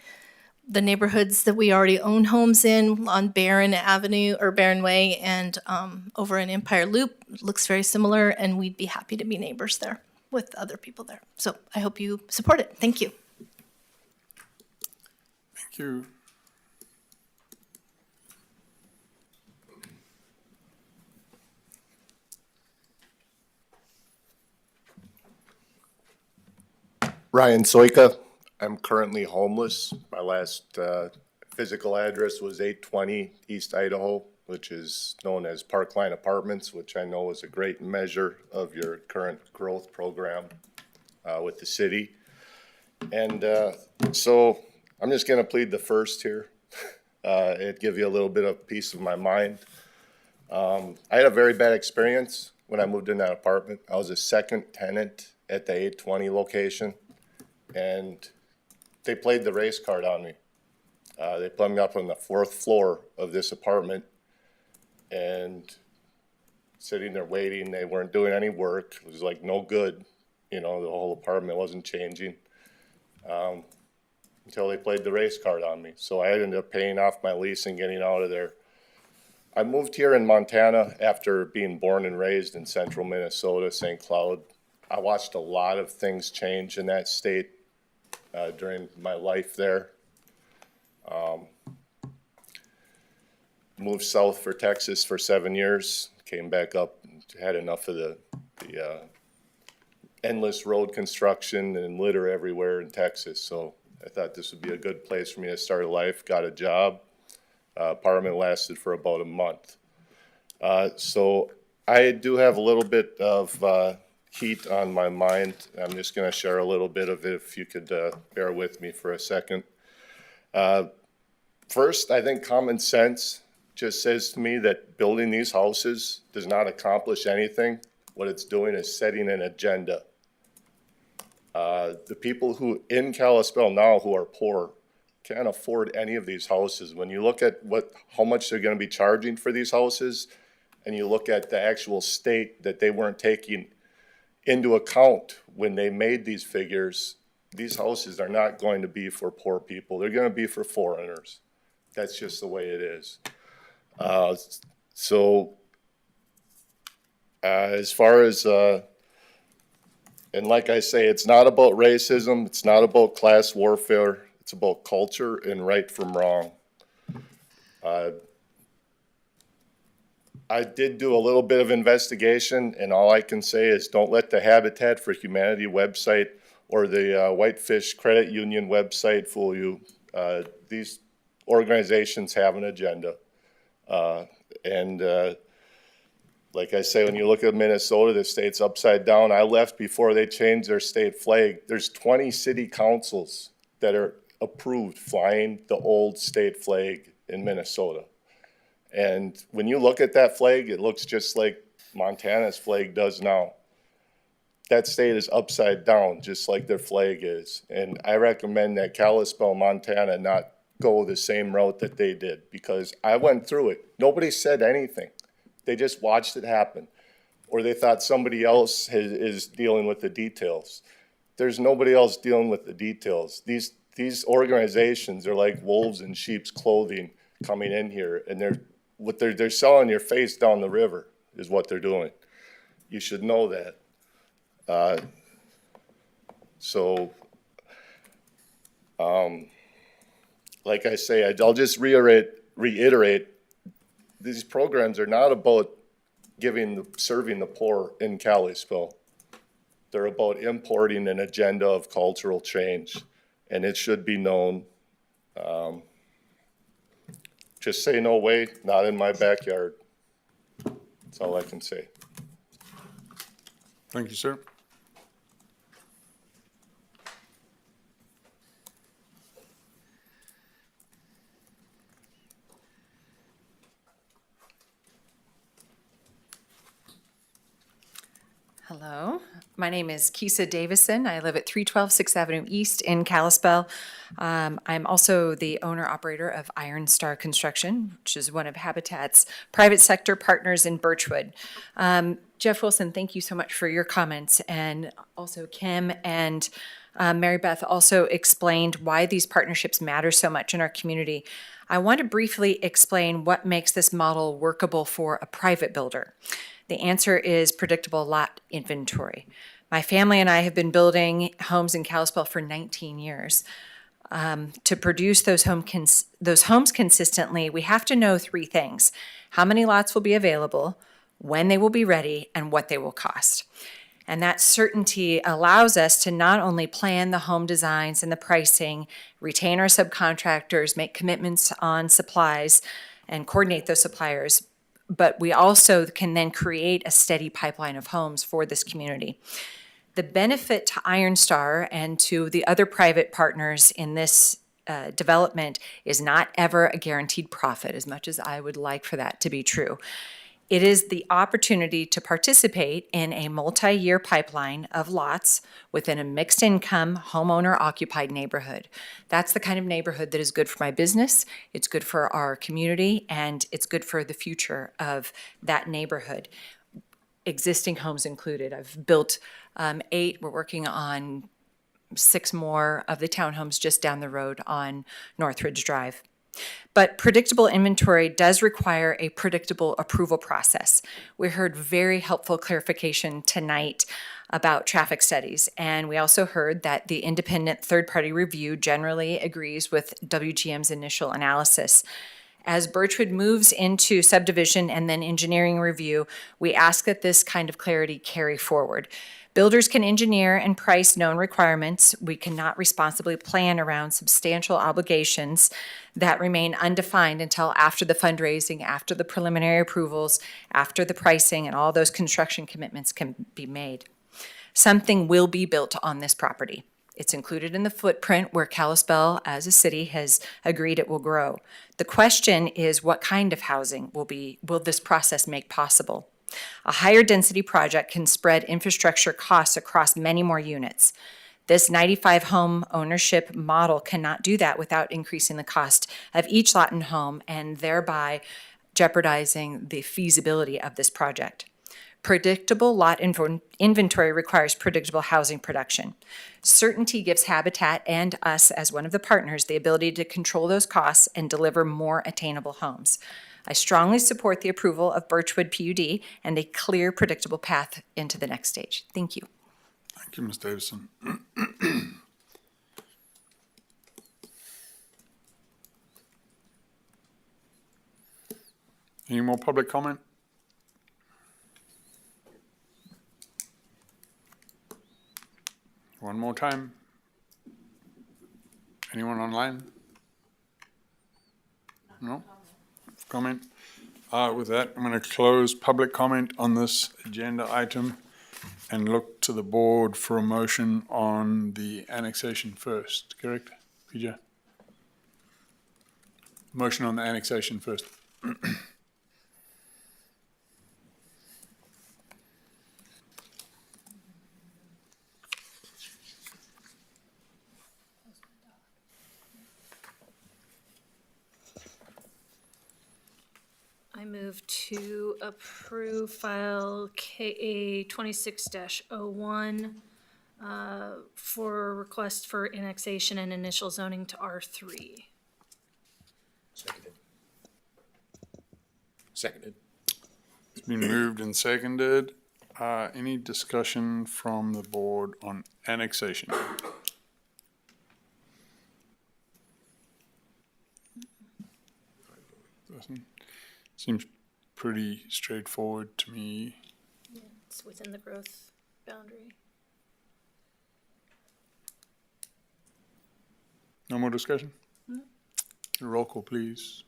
the neighborhoods that we already own homes in on Barron Avenue or Barron Way, and over in Empire Loop. It looks very similar, and we'd be happy to be neighbors there with other people there. So I hope you support it. Thank you. Thank you. Ryan Soika. I'm currently homeless. My last physical address was 820 East Idaho, which is known as Parkline Apartments, which I know is a great measure of your current growth program with the city. And so I'm just going to plead the first here and give you a little bit of peace of my mind. I had a very bad experience when I moved in that apartment. I was a second tenant at the 820 location, and they played the race card on me. They put me up on the 4th floor of this apartment, and sitting there waiting. They weren't doing any work. It was like no good. You know, the whole apartment wasn't changing until they played the race card on me. So I ended up paying off my lease and getting out of there. I moved here in Montana after being born and raised in central Minnesota, St. Cloud. I watched a lot of things change in that state during my life there. Moved south for Texas for 7 years, came back up, had enough of the endless road construction and litter everywhere in Texas. So I thought this would be a good place for me to start a life, got a job. Apartment lasted for about a month. So I do have a little bit of heat on my mind. I'm just going to share a little bit of it if you could bear with me for a second. First, I think common sense just says to me that building these houses does not accomplish anything. What it's doing is setting an agenda. The people who in Kalispell now who are poor can't afford any of these houses. When you look at how much they're going to be charging for these houses, and you look at the actual state that they weren't taking into account when they made these figures, these houses are not going to be for poor people. They're going to be for foreigners. That's just the way it is. As far as, and like I say, it's not about racism. It's not about class warfare. It's about culture and right from wrong. I did do a little bit of investigation, and all I can say is don't let the Habitat for Humanity website or the Whitefish Credit Union website fool you. These organizations have an agenda. And Like I say, when you look at Minnesota, the state's upside down. I left before they changed their state flag. There's 20 city councils that are approved flying the old state flag in Minnesota. And when you look at that flag, it looks just like Montana's flag does now. That state is upside down, just like their flag is. And I recommend that Kalispell, Montana, not go the same route that they did, because I went through it. Nobody said anything. They just watched it happen. Or they thought somebody else is dealing with the details. There's nobody else dealing with the details. These organizations are like wolves in sheep's clothing coming in here, and they're selling your face down the river is what they're doing. You should know that. Like I say, I'll just reiterate, these programs are not about serving the poor in Kalispell. They're about importing an agenda of cultural change, and it should be known. Just say no way, not in my backyard. That's all I can say. Thank you, sir. Hello, my name is Kisa Davison. I live at 312 6th Avenue East in Kalispell. I'm also the owner-operator of Iron Star Construction, which is one of Habitat's private sector partners in Birchwood. Jeff Wilson, thank you so much for your comments. And also Kim and Mary Beth also explained why these partnerships matter so much in our community. I want to briefly explain what makes this model workable for a private builder. The answer is predictable lot inventory. My family and I have been building homes in Kalispell for 19 years. To produce those homes consistently, we have to know three things: how many lots will be available, when they will be ready, and what they will cost. And that certainty allows us to not only plan the home designs and the pricing, retain our subcontractors, make commitments on supplies, and coordinate those suppliers, but we also can then create a steady pipeline of homes for this community. The benefit to Iron Star and to the other private partners in this development is not ever a guaranteed profit, as much as I would like for that to be true. It is the opportunity to participate in a multi-year pipeline of lots within a mixed-income, homeowner-occupied neighborhood. That's the kind of neighborhood that is good for my business, it's good for our community, and it's good for the future of that neighborhood, existing homes included. I've built 8, we're working on 6 more of the townhomes just down the road on Northridge Drive. But predictable inventory does require a predictable approval process. We heard very helpful clarification tonight about traffic studies, and we also heard that the independent third-party review generally agrees with WGM's initial analysis. As Birchwood moves into subdivision and then engineering review, we ask that this kind of clarity carry forward. Builders can engineer and price known requirements. We cannot responsibly plan around substantial obligations that remain undefined until after the fundraising, after the preliminary approvals, after the pricing, and all those construction commitments can be made. Something will be built on this property. It's included in the footprint where Kalispell as a city has agreed it will grow. The question is, what kind of housing will this process make possible? A higher density project can spread infrastructure costs across many more units. This 95 home ownership model cannot do that without increasing the cost of each lot and home and thereby jeopardizing the feasibility of this project. Predictable lot inventory requires predictable housing production. Certainty gives Habitat and us as one of the partners the ability to control those costs and deliver more attainable homes. I strongly support the approval of Birchwood PUD and a clear, predictable path into the next stage. Thank you. Thank you, Ms. Davison. Any more public comment? One more time. Anyone online? No? Comment? With that, I'm going to close public comment on this agenda item and look to the board for a motion on the annexation first, correct, PJ? Motion on the annexation first. I move to approve file KA 26-01 for request for annexation and initial zoning to R3. Seconded. It's been moved and seconded. Any discussion from the board on annexation? Seems pretty straightforward to me. Yeah, it's within the growth boundary. No more discussion? Roll call, please.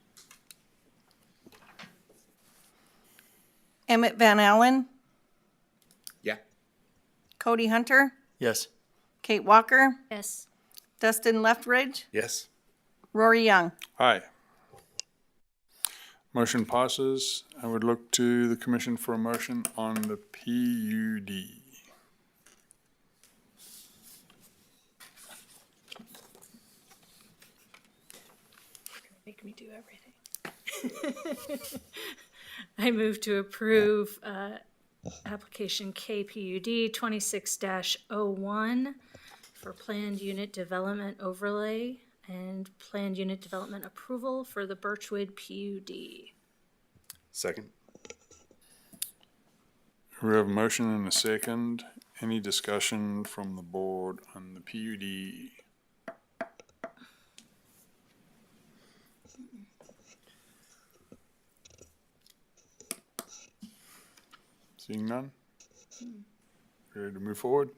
Emmett Van Allen, Yeah. Cody Hunter, Yes. Kate Walker, Yes. Dustin Leftridge, Yes. Rory Young. Aye. Motion passes. I would look to the commission for a motion on the PUD. Make me do everything. I move to approve application KPUD 26-01 for planned unit development overlay and planned unit development approval for the Birchwood PUD. Second. We have a motion and a second. Any discussion from the board on the PUD? Seeing none? Ready to move forward?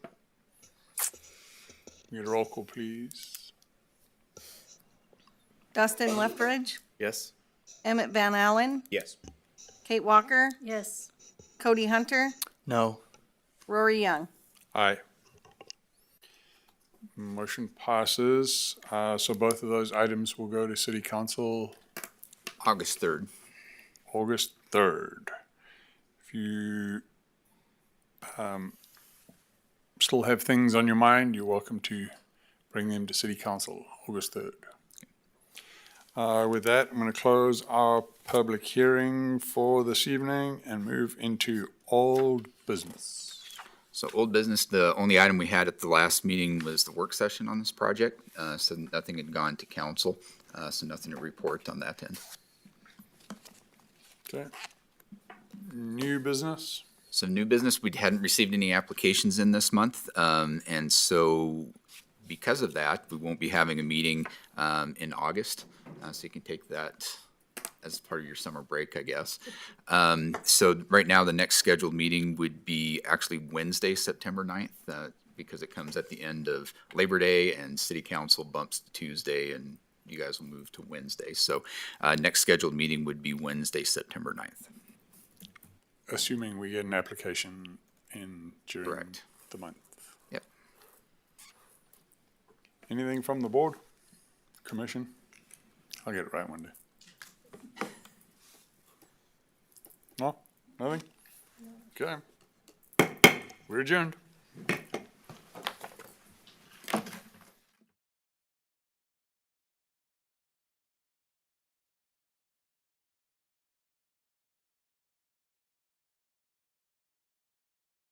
We get a roll call, please. Dustin Leftridge, Yes. Emmett Van Allen, Yes. Kate Walker, Yes. Cody Hunter, No. Rory Young. Aye. Motion passes. So both of those items will go to city council August 3rd. August 3rd. If you still have things on your mind, you're welcome to bring them to city council August 3rd. With that, I'm going to close our public hearing for this evening and move into old business. So old business, the only item we had at the last meeting was the work session on this project. So nothing had gone to council, so nothing to report on that end. Okay. New business? So new business, we hadn't received any applications in this month. And so because of that, we won't be having a meeting in August. So you can take that as part of your summer break, I guess. So right now, the next scheduled meeting would be actually Wednesday, September 9th, because it comes at the end of Labor Day and City Council bumps to Tuesday and you guys will move to Wednesday. So next scheduled meeting would be Wednesday, September 9th. Assuming we get an application in during Correct. the month. Yep. Anything from the board? Commission? I'll get it right one day. No? Nothing? Okay. We're adjourned.